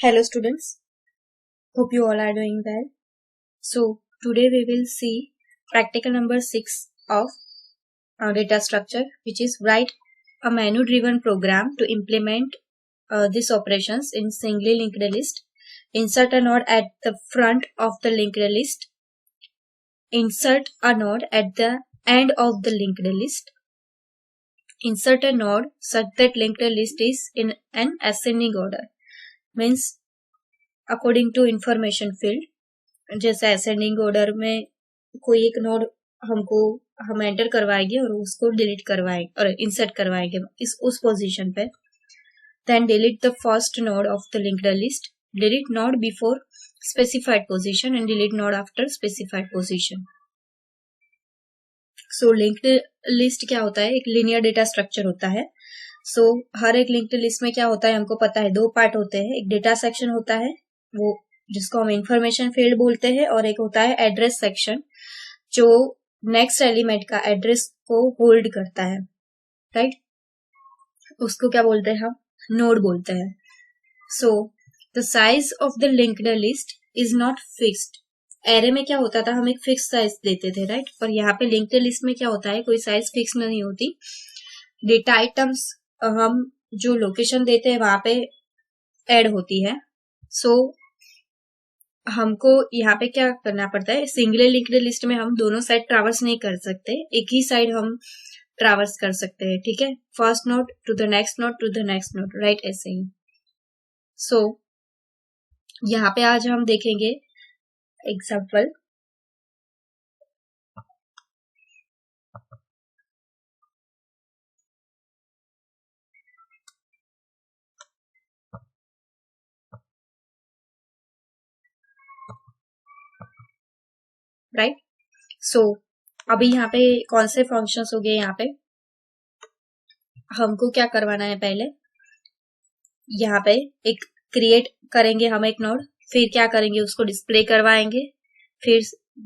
Hello students, hope you all are doing well. So today we will see practical number 6 of data structure, which is write a menu driven program to implement these operations in singly linked list. Insert a node at the front of the linked list. Insert a node at the end of the linked list. Insert a node such that linked list is in an ascending order. Means according to information field, जैसे ascending order में कोई एक node हम enter करवाएंगे और उसको delete करवाएंगे और इंसर्ट करवाएंगे उस पोजीशन पे. Then delete the first node of the linked list. Delete node before specified position and delete node after specified position. So linked list क्या होता है? एक लिनियर डेटा स्ट्रक्चर होता है. सो हर एक लिंक्ड लिस्ट में क्या होता है हमको पता है, दो पार्ट होते हैं. एक डेटा सेक्शन होता है वो जिसको हम इंफॉर्मेशन फील्ड बोलते हैं, और एक होता है एड्रेस सेक्शन जो नेक्स्ट एलिमेंट का एड्रेस को होल्ड करता है. राइट, उसको क्या बोलते हैं हम? नोड बोलते हैं. So the size of the linked list is not fixed. Array में क्या होता था, हम एक फिक्स साइज देते थे. राइट, पर यहाँ पे लिंक्ड लिस्ट में क्या होता है, कोई साइज फिक्स नहीं होती. डेटा आइटम्स हम जो लोकेशन देते हैं वहां पे ऐड होती है. सो हमको यहाँ पे क्या करना पड़ता है, सिंगल लिंक्ड लिस्ट में हम दोनों साइड ट्रैवर्स नहीं कर सकते, एक ही साइड हम ट्रैवर्स कर सकते हैं. ठीक है, first node to the next node to the next node. Right, ऐसे ही. सो यहाँ पे आज हम देखेंगे एग्जाम्पल. राइट, सो अभी यहाँ पे कौन से फंक्शंस हो गए. यहाँ पे हमको क्या करवाना है, पहले यहाँ पे एक क्रिएट करेंगे हम एक नोड, फिर क्या करेंगे उसको डिस्प्ले करवाएंगे. फिर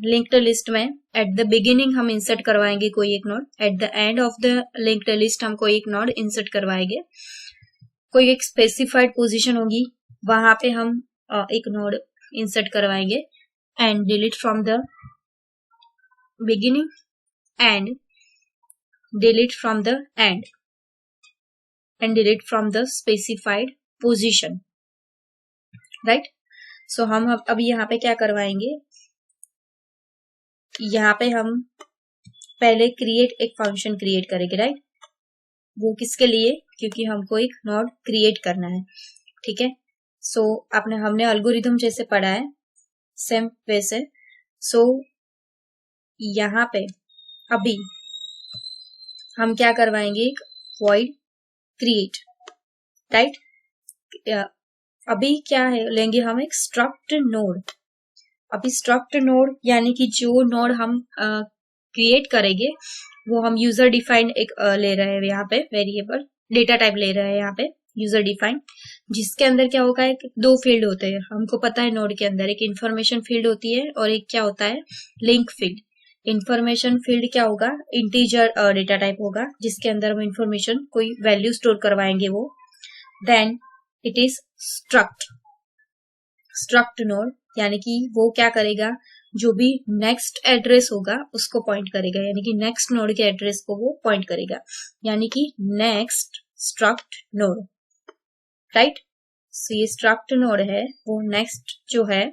लिंक्ड लिस्ट में एट द बिगिनिंग हम इंसर्ट करवाएंगे कोई एक node, eight the end of the linked list हम कोई एक नोड इंसर्ट करवाएंगे. कोई एक स्पेसिफाइड पोजीशन होगी वहां पे हम एक नोड इंसर्ट करवाएंगे and delete from the beginning and delete from the end and delete from the specified position. right, so हम अभी यहाँ पे क्या करवाएंगे, यहाँ पे हम पहले एक फंक्शन क्रिएट करेंगे. राइट, वो किसके लिए? क्योंकि हमको एक नोड क्रिएट करना है. ठीक है, सो हमने एल्गोरिथम जैसे पढ़ा है सेम वैसे. सो यहाँ पे अभी हम क्या करवाएंगे, एक void create. राइट, अभी क्या है लेंगे हम, एक struct node. अभी struct node यानी कि जो नोड हम क्रिएट करेंगे वो हम यूजर डिफाइंड एक ले रहे हैं. यहाँ पे वेरिएबल डेटा टाइप ले रहे हैं यहाँ पे यूजर डिफाइंड, जिसके अंदर क्या होगा, एक दो फील्ड होते हैं. हमको पता है नोड के अंदर एक इंफॉर्मेशन फील्ड होती है और एक क्या होता है, लिंक फील्ड. इंफॉर्मेशन फील्ड क्या होगा, इंटीजर डेटा टाइप होगा जिसके अंदर हम इंफॉर्मेशन कोई वैल्यू स्टोर करवाएंगे वो. Then it is struct node, यानी कि वो क्या करेगा, जो भी नेक्स्ट एड्रेस होगा उसको पॉइंट करेगा, यानी कि नेक्स्ट नोड के एड्रेस को वो पॉइंट करेगा, यानी कि नेक्स्ट स्ट्रक्ट नोड. राइट, सो ये स्ट्रक्ट नोड है, वो नेक्स्ट जो है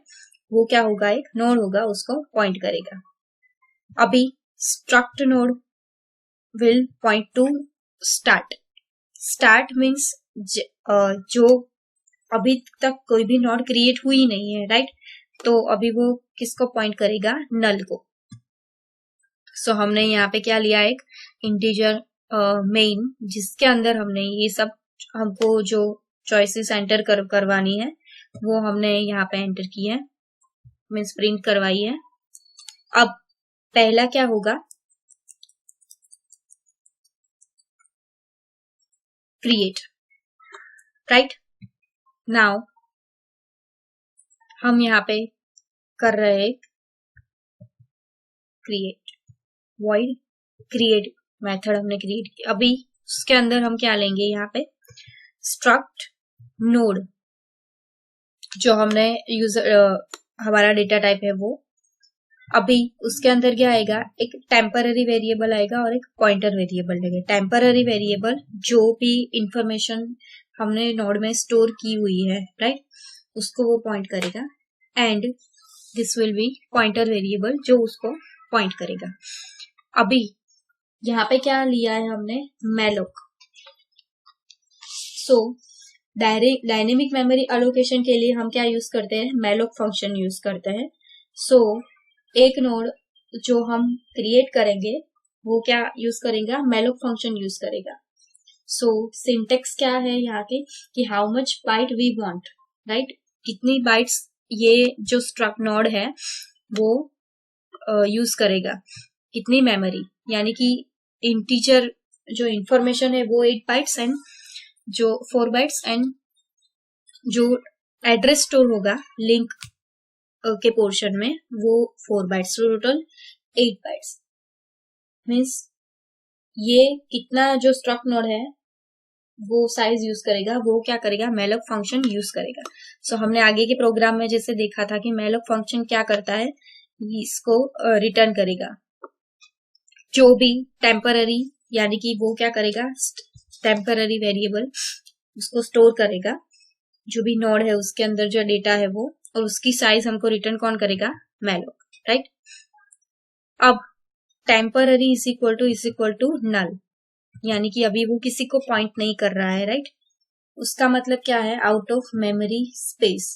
वो क्या होगा, एक नोड होगा उसको पॉइंट करेगा. अभी struct node will point to start. start means जो अभी तक कोई भी नोड क्रिएट हुई नहीं है. राइट, तो अभी वो किसको पॉइंट करेगा, नल को. सो हमने यहाँ पे क्या लिया, एक इंटीजर मेन, जिसके अंदर हमने ये सब हमको जो चॉइसेस एंटर करवानी है वो हमने यहाँ पे एंटर की है, मीन्स प्रिंट करवाई है. अब पहला क्या होगा, क्रिएट. राइट, नाउ हम यहाँ पे कर रहे हैं क्रिएट, void क्रिएट मेथड हमने क्रिएट किया. अभी उसके अंदर हम क्या लेंगे, यहाँ पे struct node. जो हमने यूजर हमारा डेटा टाइप है वो। अभी उसके अंदर क्या आएगा, एक टेम्पररी वेरिएबल आएगा और एक पॉइंटर वेरिएबल लगेगा। टेम्पररी वेरिएबल जो भी इंफॉर्मेशन हमने नोड में स्टोर की हुई है, राइट, उसको वो पॉइंट करेगा। And this will be pointer variable जो उसको पॉइंट करेगा। अभी यहाँ पे क्या लिया है हमने, मैलोक। सो डायनेमिक मेमोरी एलोकेशन के लिए हम क्या यूज करते हैं, मैलोक फंक्शन यूज करते हैं। सो एक नोड जो हम क्रिएट करेंगे वो क्या यूज करेगा, मैलोक फंक्शन यूज करेगा। सो सिंटेक्स क्या है यहाँ के कि how much byte we want, right, कितनी बाइट्स ये जो स्ट्रक्ट नोड है वो यूज करेगा, कितनी मेमोरी, यानी कि इंटीजर जो इंफॉर्मेशन है वो 8 बाइट्स एंड जो 4 बाइट्स एंड जो एड्रेस स्टोर होगा लिंक के पोर्शन में वो 4 बाइट्स, टोटल 8 बाइट्स। मीन्स ये कितना जो स्ट्रक्ट नोड है वो साइज यूज करेगा, वो क्या करेगा, मैलोक फंक्शन यूज करेगा। सो हमने आगे के प्रोग्राम में जैसे देखा था कि मैलोक फंक्शन क्या करता है, इसको रिटर्न करेगा जो भी टेम्पररी, यानी कि वो क्या करेगा, टेम्पररी वेरिएबल उसको स्टोर करेगा, जो भी नोड है उसके अंदर जो डेटा है वो, और उसकी साइज हमको रिटर्न कौन करेगा, मैलोक, राइट। अब temporary is equal to null, यानी कि अभी वो किसी को पॉइंट नहीं कर रहा है, राइट। उसका मतलब क्या है, आउट ऑफ मेमोरी स्पेस।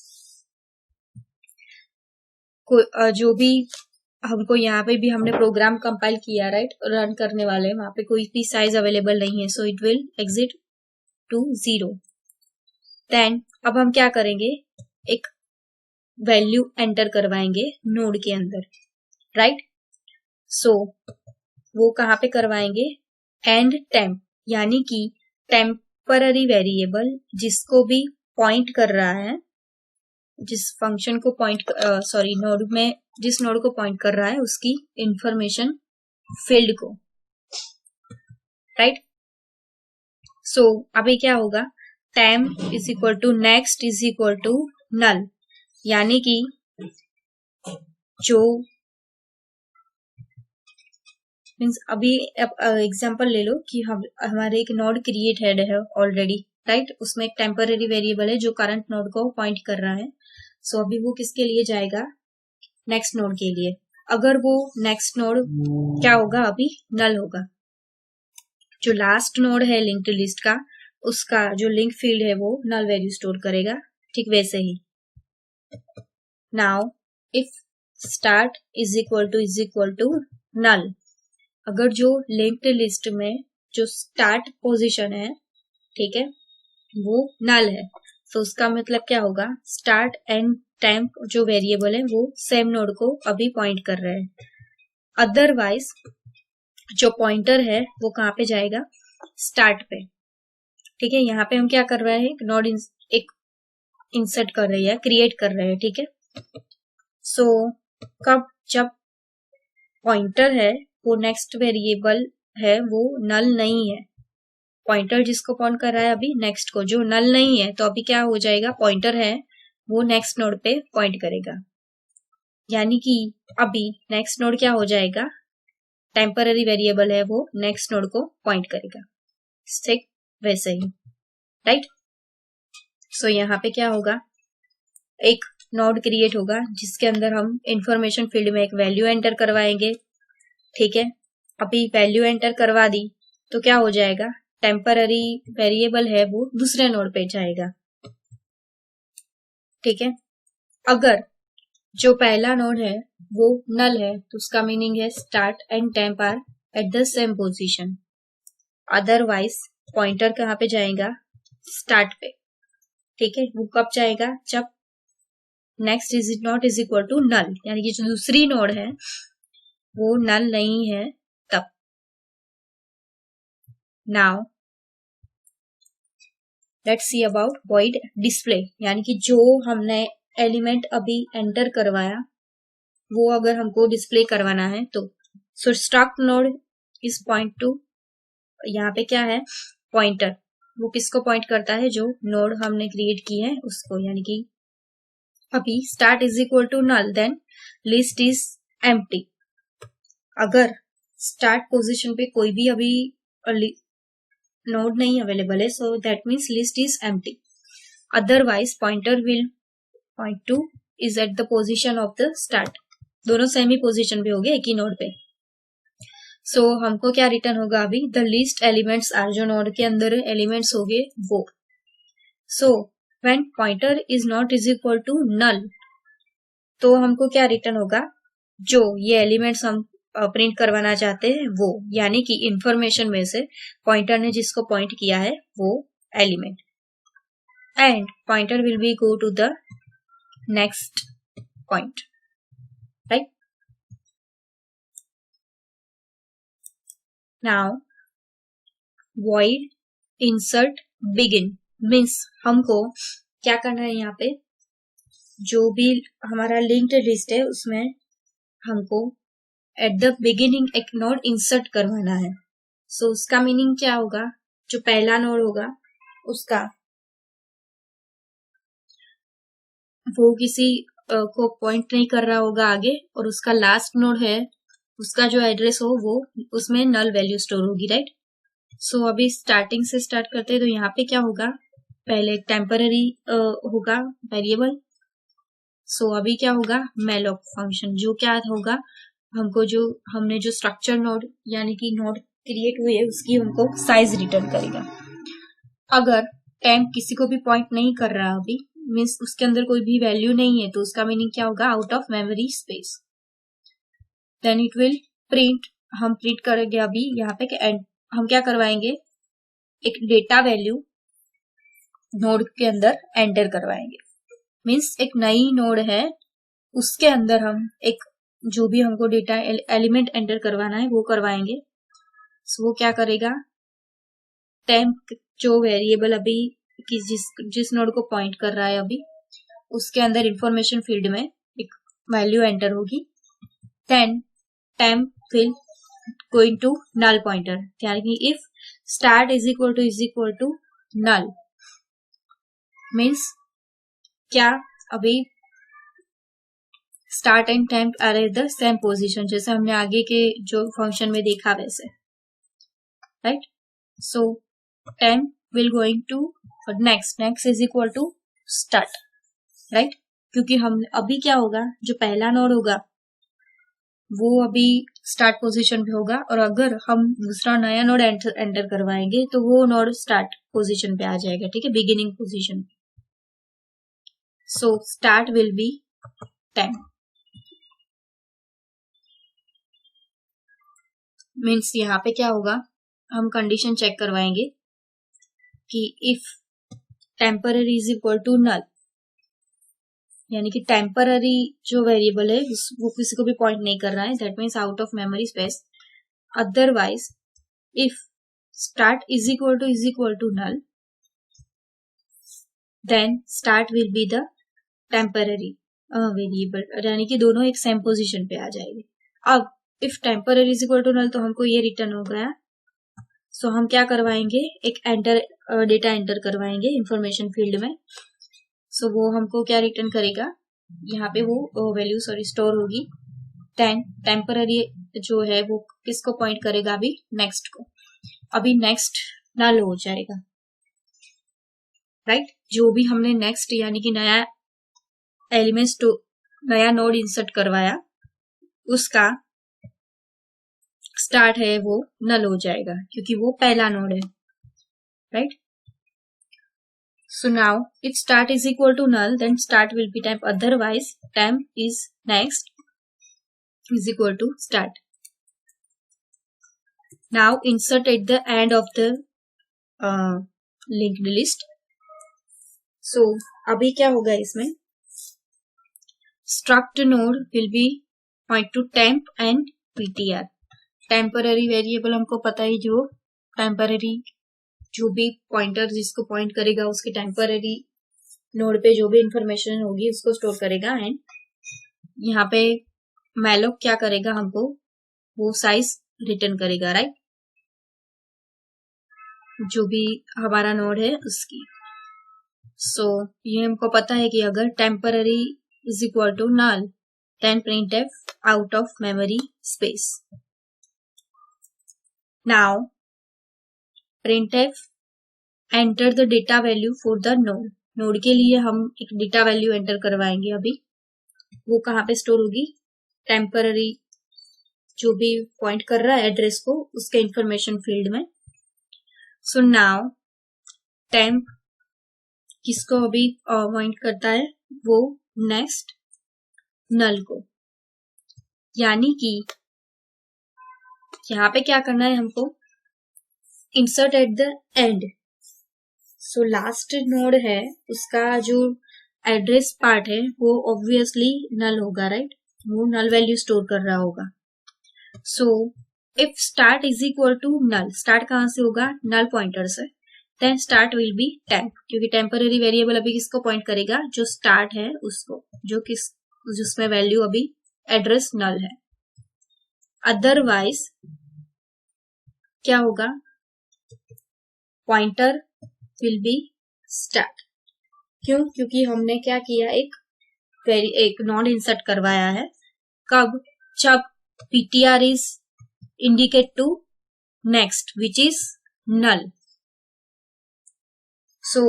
जो भी हमको यहाँ पे भी हमने प्रोग्राम कंपाइल किया, राइट, रन करने वाले, वहां पे कोई भी साइज अवेलेबल नहीं है। So it will exit to 0। Then अब हम क्या करेंगे, एक वैल्यू एंटर करवाएंगे नोड के अंदर, राइट। सो वो कहाँ पे करवाएंगे, एंड टेम्प, यानी कि टेम्पररी वेरिएबल जिसको भी पॉइंट कर रहा है, जिस फंक्शन को पॉइंट नोड में जिस नोड को पॉइंट कर रहा है उसकी इंफॉर्मेशन फील्ड को, राइट। सो अभी क्या होगा, temp is equal to next is equal to null, यानी कि जो मीन्स अभी एग्जांपल ले लो कि हम हमारे एक नोड क्रिएट है ऑलरेडी, राइट, उसमें एक टेम्पररी वेरिएबल है जो करंट नोड को पॉइंट कर रहा है। सो अभी वो किसके लिए जाएगा, नेक्स्ट नोड के लिए। अगर वो नेक्स्ट नोड क्या होगा, अभी नल होगा। जो लास्ट नोड है लिंक्ड लिस्ट का, उसका जो लिंक फील्ड है वो नल वैल्यू स्टोर करेगा, ठीक वैसे ही। Now if start is equal to null, अगर जो लिंक्ड लिस्ट में जो स्टार्ट पोजीशन है, ठीक है, वो नल है, तो उसका मतलब क्या होगा, स्टार्ट एंड टेम्प जो वेरिएबल है वो सेम नोड को अभी पॉइंट कर रहे हैं। अदरवाइज जो पॉइंटर है वो कहाँ पे जाएगा, स्टार्ट पे, ठीक है। यहाँ पे हम क्या कर रहे हैं, एक नोड एक इंसर्ट कर रहे हैं, क्रिएट कर रहे हैं, ठीक है। सो कब, जब पॉइंटर है वो नेक्स्ट वेरिएबल है वो नल नहीं है, पॉइंटर जिसको पॉइंट कर रहा है अभी नेक्स्ट को, जो नल नहीं है, तो अभी क्या हो जाएगा, पॉइंटर है वो नेक्स्ट नोड पे पॉइंट करेगा, यानी कि अभी नेक्स्ट नोड क्या हो जाएगा, टेम्पररी वेरिएबल है वो नेक्स्ट नोड को पॉइंट करेगा, ठीक वैसे ही, राइट। सो यहाँ पे क्या होगा, एक नोड क्रिएट होगा जिसके अंदर हम इंफॉर्मेशन फील्ड में एक वैल्यू एंटर करवाएंगे, ठीक है। अभी वैल्यू एंटर करवा दी तो क्या हो जाएगा, टेम्पररी वेरिएबल है वो दूसरे नोड पे जाएगा, ठीक है। अगर जो पहला नोड है वो नल है तो उसका मीनिंग है start and temp are at the same position. Otherwise pointer कहाँ पे जाएगा, स्टार्ट पे, ठीक है। वो कब जाएगा, जब next is not is equal to null, यानी कि जो दूसरी नोड है वो नल नहीं है तब। Now let's see about void display, यानी कि जो हमने एलिमेंट अभी एंटर करवाया वो अगर हमको डिस्प्ले करवाना है तो। So struct node is point to, यहाँ पे क्या है, पॉइंटर, वो किसको पॉइंट करता है, जो नोड हमने क्रिएट की है उसको, यानी कि अभी start is equal to null then list is empty. अगर स्टार्ट पोजीशन पे कोई भी अभी नोड नहीं अवेलेबल है, so that means list is empty. Otherwise pointer will point to is at the position of the start. दोनों same ही position पे हो गए एक ही नोड पे। सो हमको क्या रिटर्न होगा अभी, द लिस्ट एलिमेंट्स आर, जो नोड के अंदर एलिमेंट्स हो गए वो। So when pointer is not is equal to null, तो हमको क्या रिटर्न होगा, जो ये एलिमेंट्स हम प्रिंट करवाना चाहते हैं वो, यानी कि इंफॉर्मेशन में से पॉइंटर ने जिसको पॉइंट किया है वो element, and pointer will be go to the next point, right. Now void insert begin means हमको क्या करना है, यहाँ पे जो भी हमारा लिंक्ड लिस्ट है उसमें हमको एट द बिगिनिंग एक नोड इंसर्ट करवाना है। सो उसका मीनिंग क्या होगा, जो पहला नोड होगा उसका वो किसी को पॉइंट नहीं कर रहा होगा आगे, और उसका लास्ट नोड है उसका जो एड्रेस हो वो उसमें नल वैल्यू स्टोर होगी, राइट। सो अभी स्टार्टिंग से स्टार्ट करते हैं, तो यहाँ पे क्या होगा, पहले टेम्पररी होगा वेरिएबल। सो अभी क्या होगा, मैलोक फंक्शन, जो क्या होगा हमको जो हमने जो स्ट्रक्चर नोड यानी कि नोड क्रिएट हुई है उसकी हमको साइज रिटर्न करेगा। अगर टेम्प किसी को भी पॉइंट नहीं कर रहा अभी, मीन्स उसके अंदर कोई भी वैल्यू नहीं है, तो उसका मीनिंग क्या होगा, out of memory space. Then it will print, हम प्रिंट करेंगे अभी यहाँ पे हम क्या करवाएंगे, एक डेटा वैल्यू नोड के अंदर एंटर करवाएंगे। मीन्स एक नई नोड है उसके अंदर हम एक जो भी हमको डेटा एलिमेंट एंटर करवाना है वो करवाएंगे। सो वो क्या करेगा, टेम्प जो वेरिएबल अभी जिस नोड को पॉइंट कर रहा है अभी उसके अंदर इंफॉर्मेशन फील्ड में एक वैल्यू एंटर होगी। Then temp will going to null pointer, यानी कि if start is equal to null means क्या, अभी start and temp are at the same position, जैसे हमने आगे के जो फंक्शन में देखा वैसे, right. So temp will going to next is equal to start, right. क्योंकि हम अभी क्या होगा, जो पहला नोड होगा वो अभी स्टार्ट पोजीशन पे होगा, और अगर हम दूसरा नया नोड एंटर करवाएंगे तो वो नोड स्टार्ट पोजीशन पे आ जाएगा, ठीक है, beginning position. So start will be 10 means यहाँ पे क्या होगा, हम कंडीशन चेक करवाएंगे कि if temporary is equal to null, यानी कि टेम्पररी जो वेरिएबल है वो किसी को भी पॉइंट नहीं कर रहा है, that means out of memory space. Otherwise if start is equal to null then start will be the temporary variable, यानी कि दोनों एक सेम पोजीशन पे आ जाएंगे। अब if temporary is equal to null तो हमको ये रिटर्न हो गया। सो हम क्या करवाएंगे, एक डेटा एंटर करवाएंगे इंफॉर्मेशन फील्ड में। सो वो हमको क्या रिटर्न करेगा, यहाँ पे वो वैल्यू स्टोर होगी। देन टेम्पररी जो है वो किसको पॉइंट करेगा, अभी नेक्स्ट को। अभी नेक्स्ट नल हो जाएगा, राइट। जो भी हमने नेक्स्ट यानी कि नया एलिमेंट्स टू नया नोड इंसर्ट करवाया उसका स्टार्ट है वो नल हो जाएगा, क्योंकि वो पहला नोड है, right. So now if start is equal to null, then start will be temp. Otherwise, temp is next is equal to start. Now insert at the end of the linked list. So अभी क्या होगा इसमें, struct node will be point to temp and ptr. Temporary variable हमको पता है, जो temporary जो भी पॉइंटर जिसको पॉइंट करेगा उसके टेम्पररी नोड पे जो भी इंफॉर्मेशन होगी उसको स्टोर करेगा। एंड यहाँ पे मैलोक क्या करेगा, हमको वो साइज रिटर्न करेगा, राइट, जो भी हमारा नोड है उसकी। सो ये हमको पता है कि अगर temporary is equal to null, then printf out of memory space. Now printf enter the data value for the node. Node के लिए हम एक डेटा वैल्यू एंटर करवाएंगे अभी. वो कहाँ पे स्टोर होगी? टेम्पररी जो भी पॉइंट कर रहा है एड्रेस को, उसके इंफॉर्मेशन फील्ड में. सो नाउ टेम्प किसको अभी पॉइंट करता है? वो नेक्स्ट नल को. यानी कि यहाँ पे क्या करना है हमको? Insert at the and. So last node है उसका जो एड्रेस पार्ट है वो ऑब्वियसली नल होगा, राइट? वो नल वैल्यू स्टोर कर रहा होगा. So if start is equal to null, start कहां से होगा? नल पॉइंटर से. Then start will be temp, क्योंकि टेम्पररी वेरिएबल अभी किसको पॉइंट करेगा? जो स्टार्ट है उसको, जिसमें वैल्यू अभी एड्रेस नल है. अदरवाइज क्या होगा? Pointer will B start. क्यों? क्योंकि हमने क्या किया? एक नॉन इंसर्ट करवाया है. कब? जब ptr is indicate to next which is null. So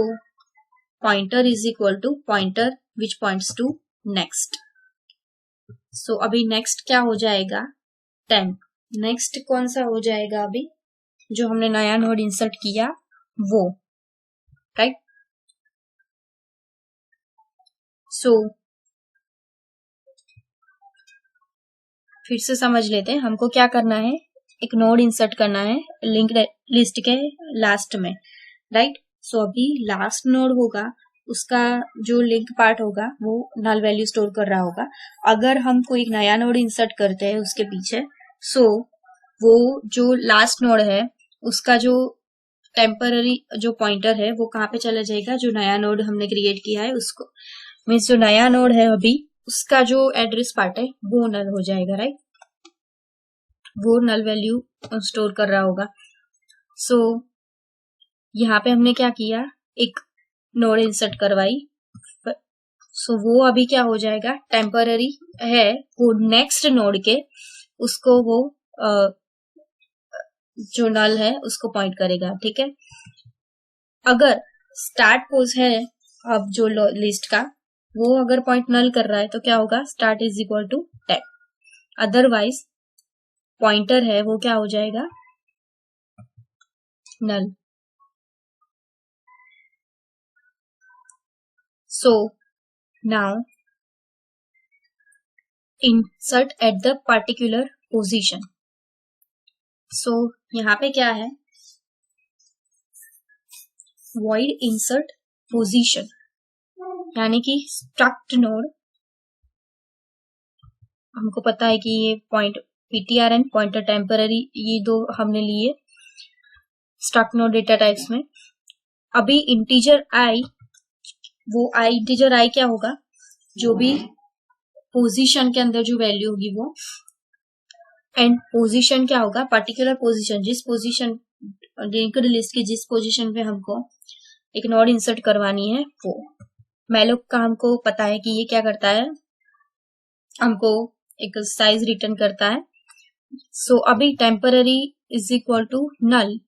pointer is equal to pointer which points to next. So अभी नेक्स्ट क्या हो जाएगा? टेम्प. नेक्स्ट कौन सा हो जाएगा? अभी जो हमने नया नोड इंसर्ट किया वो, राइट? सो फिर से समझ लेते हैं. हमको क्या करना है? एक नोड इंसर्ट करना है लिंक्ड लिस्ट के लास्ट में, राइट? सो अभी लास्ट नोड होगा, उसका जो लिंक पार्ट होगा वो नल वैल्यू स्टोर कर रहा होगा. अगर हम कोई एक नया नोड इंसर्ट करते हैं उसके पीछे, सो वो जो लास्ट नोड है उसका जो टेम्पररी जो पॉइंटर है वो कहाँ पे चला जाएगा? जो नया नोड हमने क्रिएट किया है उसको. मीन्स जो नया नोड है अभी उसका जो एड्रेस पार्ट है वो नल हो जाएगा, राइट? वो नल वैल्यू स्टोर कर रहा होगा. सो यहाँ पे हमने क्या किया? एक नोड इंसर्ट करवाई. सो वो अभी क्या हो जाएगा? टेम्पररी है, वो नेक्स्ट नोड के उसको वो जो नल है उसको पॉइंट करेगा, ठीक है? अगर स्टार्ट पोज है अब जो लिस्ट का, वो अगर पॉइंट नल कर रहा है तो क्या होगा? Start is equal to temp. Otherwise pointer है वो क्या हो जाएगा? Null. So now insert at the particular position. So यहाँ पे क्या है? void insert position, यानी कि स्ट्रक्ट नोड. हमको पता है कि ये point ptr and pointer temporary, ये दो हमने लिए स्ट्रक्ट नोड डेटा टाइप्स में. अभी इंटीजर आई, वो इंटीजर आई क्या होगा? जो भी पोजीशन के अंदर जो वैल्यू होगी वो. एंड पोजीशन क्या होगा? पर्टिकुलर पोजीशन, जिस पोजीशन लिंक्ड लिस्ट की जिस पोजीशन पे हमको एक नोड इंसर्ट करवानी है वो. मैलोक का हमको पता है कि ये क्या करता है? हमको एक साइज रिटर्न करता है. सो अभी temporary is equal to null,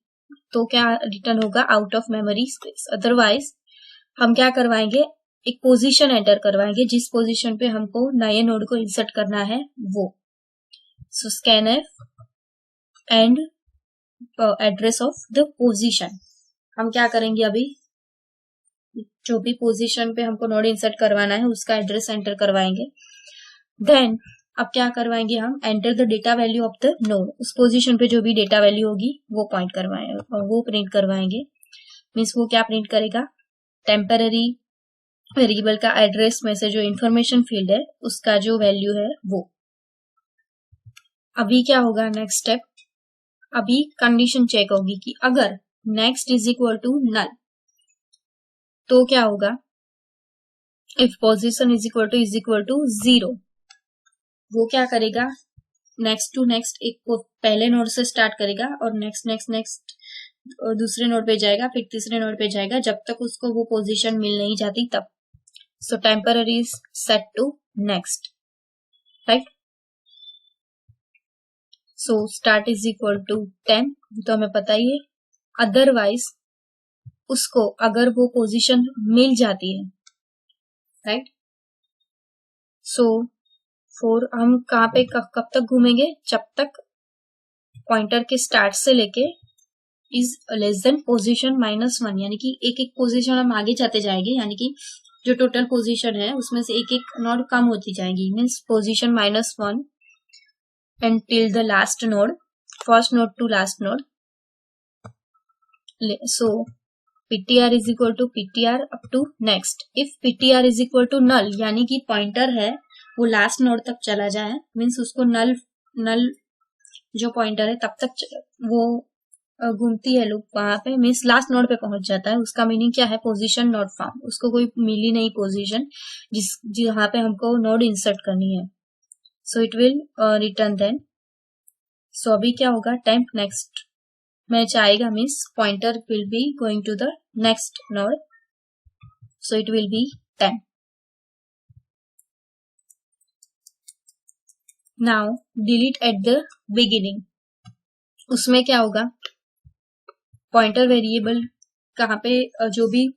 तो क्या रिटर्न होगा? Out of memory space. Otherwise हम क्या करवाएंगे? एक पोजीशन एंटर करवाएंगे जिस पोजीशन पे हमको नए नोड को इंसर्ट करना है वो. सो scanf and address of the position. हम क्या करेंगे? अभी जो भी पोजीशन पे हमको नोड इंसर्ट करवाना है उसका एड्रेस एंटर करवाएंगे. देन अब क्या करवाएंगे? हम enter the data value of the node. उस पोजीशन पे जो भी डेटा वैल्यू होगी वो पॉइंट करवाएंगे, वो प्रिंट करवाएंगे. मीन्स वो क्या प्रिंट करेगा? टेम्पररी वेरिएबल का एड्रेस में से जो इंफॉर्मेशन फील्ड है उसका जो वैल्यू है वो. अभी क्या होगा? नेक्स्ट स्टेप, अभी कंडीशन चेक होगी कि अगर next is equal to null तो क्या होगा? If position is equal to 0, वो क्या करेगा? नेक्स्ट टू नेक्स्ट एक को पहले नोड से स्टार्ट करेगा और नेक्स्ट नेक्स्ट नेक्स्ट दूसरे नोड पे जाएगा, फिर तीसरे नोड पे जाएगा, जब तक उसको वो पोजीशन मिल नहीं जाती तब. So temporary is set to next, right? So start is equal to 10, तो हमें पता ही है. अदरवाइज उसको अगर वो पोजीशन मिल जाती है, राइट? सो फोर हम कहाँ पे कब तक घूमेंगे? जब तक पॉइंटर के स्टार्ट से लेके इज लेस देन पोजीशन -1, यानी कि एक एक पोजीशन हम आगे जाते जाएंगे, यानी कि जो टोटल पोजीशन है उसमें से एक एक नोड कम होती जाएगी. Means position -1 and till the last node, first node to last node. So ptr is equal to ptr up to next. If ptr is equal to null, यानी कि पॉइंटर है वो लास्ट नोड तक चला जाए, मीन्स उसको नल जो pointer है तब तक वो घूमती है लूप वहां पे, मीन्स लास्ट नोड पे पहुंच जाता है. उसका मीनिंग क्या है? Position not found. उसको कोई मिली नहीं पोजीशन जहां पे हमको नोड इंसर्ट करनी है. So it will return then. So अभी क्या होगा? टेम्प नेक्स्ट में जाएगा, means pointer will be going to the next node. So it will be 10. Now delete at the beginning. उसमें क्या होगा? पॉइंटर वेरिएबल कहाँ पे जो भी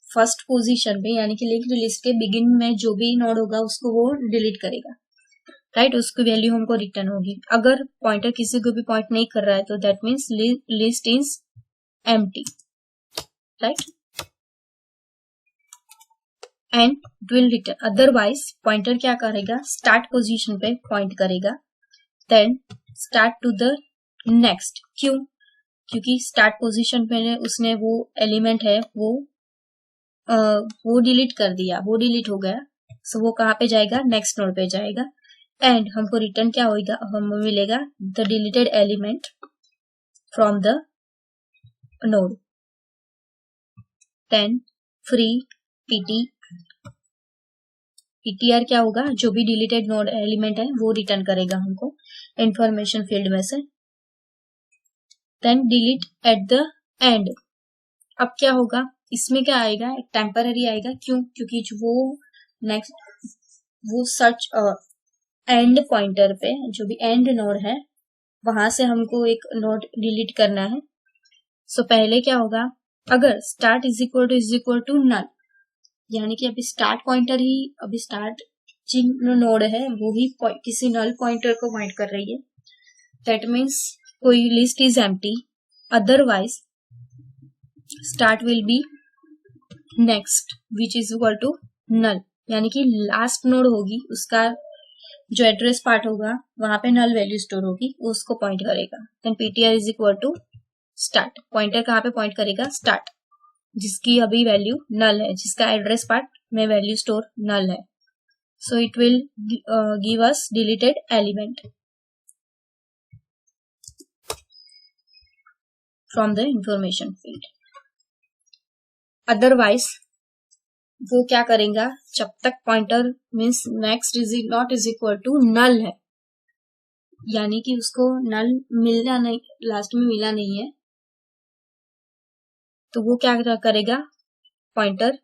फर्स्ट पोजीशन पे, यानी कि लिंक्ड लिस्ट के बिगिन में जो भी नोड होगा उसको वो डिलीट करेगा, राइट? उसकी वैल्यू हमको रिटर्न होगी. अगर पॉइंटर किसी को भी पॉइंट नहीं कर रहा है तो that means list is empty, right? And it will return. Otherwise pointer क्या करेगा? स्टार्ट पोजीशन पे पॉइंट करेगा, then start to the next. क्यों? क्योंकि स्टार्ट पोजीशन पे उसने वो एलिमेंट है वो डिलीट कर दिया, वो डिलीट हो गया. सो वो कहाँ पे जाएगा? नेक्स्ट नोड पे जाएगा. एंड हमको रिटर्न क्या होगा? हमें मिलेगा the deleted element from the node. Then free ptr क्या होगा? जो भी डिलीटेड नोड एलिमेंट है वो रिटर्न करेगा हमको इंफॉर्मेशन फील्ड में से. Then delete at the end. अब क्या होगा? इसमें क्या आएगा? एक टेम्पररी आएगा. क्यों? क्योंकि जो वो नेक्स्ट वो सर्च एंड पॉइंटर पे जो भी एंड नोड है वहां से हमको एक नोड डिलीट करना है. सो पहले क्या होगा? अगर start is equal to null, यानी कि अभी स्टार्ट पॉइंटर ही अभी स्टार्ट जिन नोड है वो ही किसी नल पॉइंटर को पॉइंट कर रही है, दैट मीन्स कोई list is empty. Otherwise start will be next which is equal to null, यानी कि लास्ट नोड होगी उसका जो एड्रेस पार्ट होगा वहां पे नल वैल्यू स्टोर होगी, उसको पॉइंट करेगा. Then ptr is equal to start. Pointer कहाँ पे पॉइंट करेगा? स्टार्ट, जिसकी अभी वैल्यू नल है, जिसका एड्रेस पार्ट में वैल्यू स्टोर नल है. So it will give us deleted element from the information field. Otherwise वो क्या करेगा? जब तक pointer means next is not is equal to null है, यानी कि उसको नल मिलना नहीं, लास्ट में मिला नहीं है, तो वो क्या करेगा? Pointer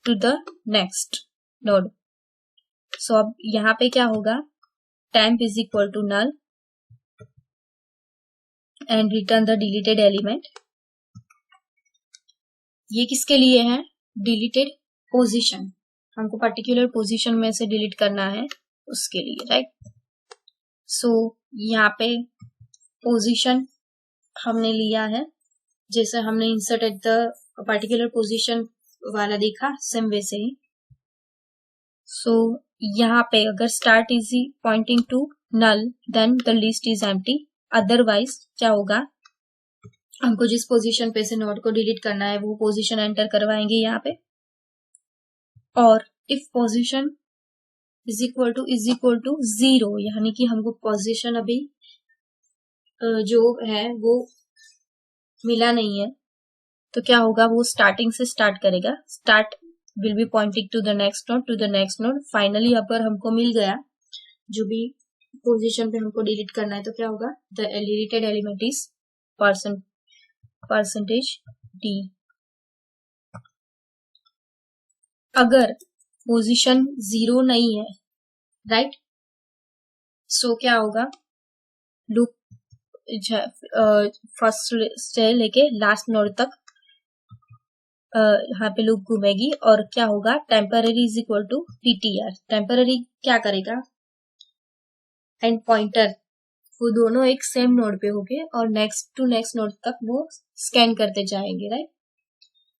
to the next node. So अब यहाँ पे क्या होगा? Temp is equal to null and return the deleted element. ये किसके लिए है? Deleted position. हमको पर्टिकुलर पोजीशन में से डिलीट करना है उसके लिए, राइट? सो यहाँ पे पोजीशन हमने लिया है, जैसे हमने insert at the particular position वाला देखा, सेम वैसे ही. सो यहाँ पे अगर start is pointing to null then the list is empty. Otherwise क्या होगा? हमको जिस पोजीशन पे से नोड को डिलीट करना है वो पोजीशन एंटर करवाएंगे यहाँ पे. और if position is equal to 0, यानी कि हमको पोजीशन अभी जो है वो मिला नहीं है, तो क्या होगा? वो स्टार्टिंग से स्टार्ट करेगा. Start will be pointing to the next node, to the next node. Finally अगर हमको मिल गया जो भी पोजीशन पे हमको डिलीट करना है, तो क्या होगा? The deleted element is percentage D. अगर पोजीशन 0 नहीं है, राइट। सो क्या होगा, लूप फर्स्ट से लेके लास्ट नोड तक यहाँ पे लूप घूमेगी और क्या होगा, temporary is equal to ptr। Temporary क्या करेगा, एंड पॉइंटर, वो दोनों एक सेम नोड पे होंगे और नेक्स्ट टू नेक्स्ट नोड तक वो स्कैन करते जाएंगे, right.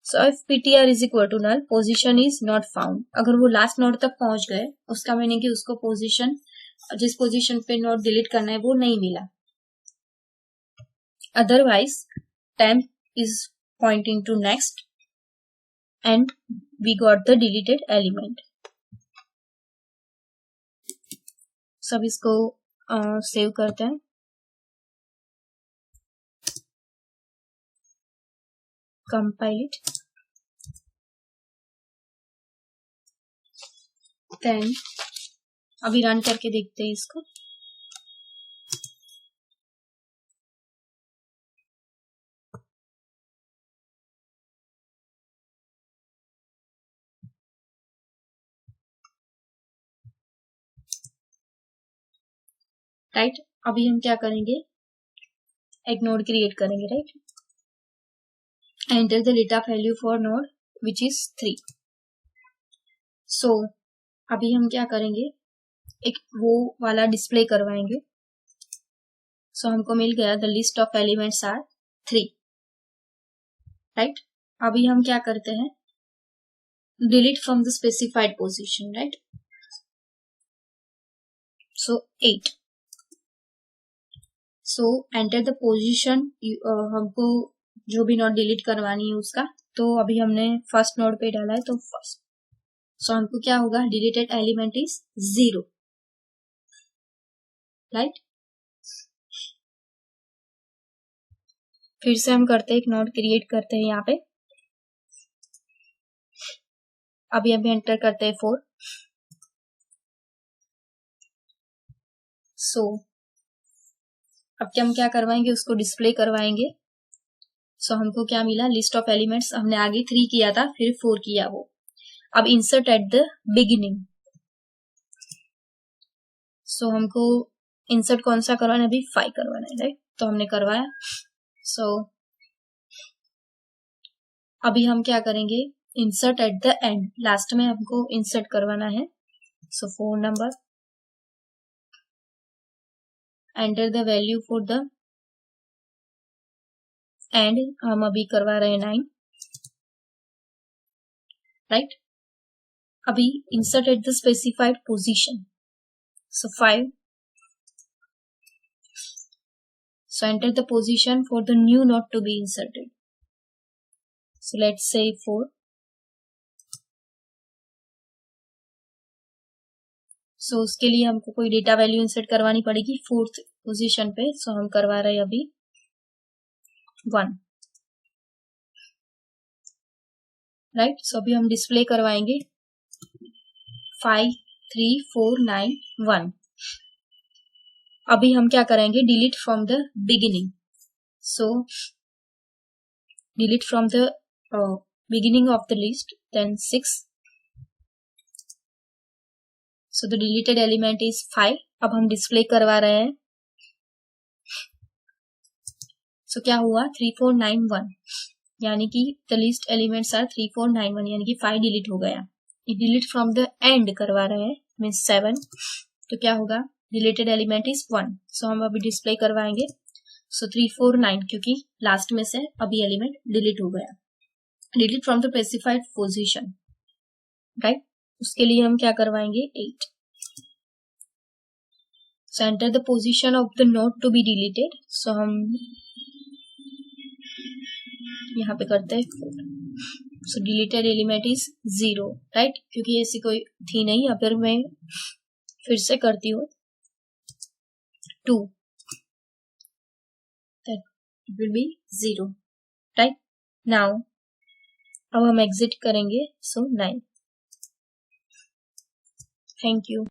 So if ptr is equal to null, position is not found. अगर वो लास्ट नोड तक पहुंच गए, उसका मीनिंग कि उसको पोजीशन, जिस पोजीशन पे नोड डिलीट करना है वो नहीं मिला। Otherwise temp is pointing to next and we got the deleted element। सब इसको सेव करते हैं, compile it, then अभी रन करके देखते हैं इसको। राइट, अभी हम क्या करेंगे, एक नोड क्रिएट करेंगे, right. Enter the data value for node which is 3। सो अभी हम क्या करेंगे, एक वो वाला डिस्प्ले करवाएंगे। सो हमको मिल गया the list of elements are 3, right. अभी हम क्या करते हैं, delete from the specified position, right. So 8। So enter the position, हमको जो भी नोड डिलीट करवानी है उसका, तो अभी हमने फर्स्ट नोड पे डाला है तो फर्स्ट। सो हमको क्या होगा, डिलीटेड एलिमेंट इज 0, राइट। फिर से हम करते हैं, एक नोड क्रिएट करते हैं यहाँ पे। अभी हम एंटर करते हैं 4। सो अब हम क्या करवाएंगे, उसको डिस्प्ले करवाएंगे। सो हमको क्या मिला, लिस्ट ऑफ एलिमेंट्स, हमने आगे 3 किया था फिर 4 किया वो। अब इंसर्ट एट द बिगिनिंग। सो हमको इंसर्ट कौन सा करवाना है, अभी 5 करवाना है, राइट। तो हमने करवाया। सो अभी हम क्या करेंगे, insert at the and, last में हमको इंसर्ट करवाना है। सो 4 number, enter the value for the end, हम अभी करवा रहे हैं 9, राइट। अभी insert at the specified position, so 5। So enter the position for the new node to be inserted. So let's say 4. So उसके लिए हमको कोई डेटा वैल्यू इंसर्ट करवानी पड़ेगी 4th पोजीशन पे। सो हम करवा रहे हैं अभी 1, राइट। सो अभी हम डिस्प्ले करवाएंगे 5 3 4 9 1। अभी हम क्या करेंगे, delete from the beginning. So delete from the beginning of the list, then 6। So the deleted element is 5। अब हम डिस्प्ले करवा रहे हैं। सो क्या हुआ, 3 4 9 1, यानी कि द लिस्ट एलिमेंट्स आर 3 4 9 1, यानी कि 5 डिलीट हो गया। डिलीट फ्रॉम द एंड करवा रहे हैं, मीन्स 7। तो क्या होगा, डिलीटेड एलिमेंट इज 1। सो हम अभी डिस्प्ले करवाएंगे। सो 3 4 9, क्योंकि लास्ट में से अभी एलिमेंट डिलीट हो गया। Delete from the specified position, right. उसके लिए हम क्या करवाएंगे, 8। So enter the position of the node to be deleted. So हम यहाँ पे करते हैं 4। So deleted element is 0, right, क्योंकि ऐसी कोई थी नहीं। अगर मैं फिर से करती हूँ 2, that it will be 0, right। now अब हम एग्जिट करेंगे। सो 9। Thank you.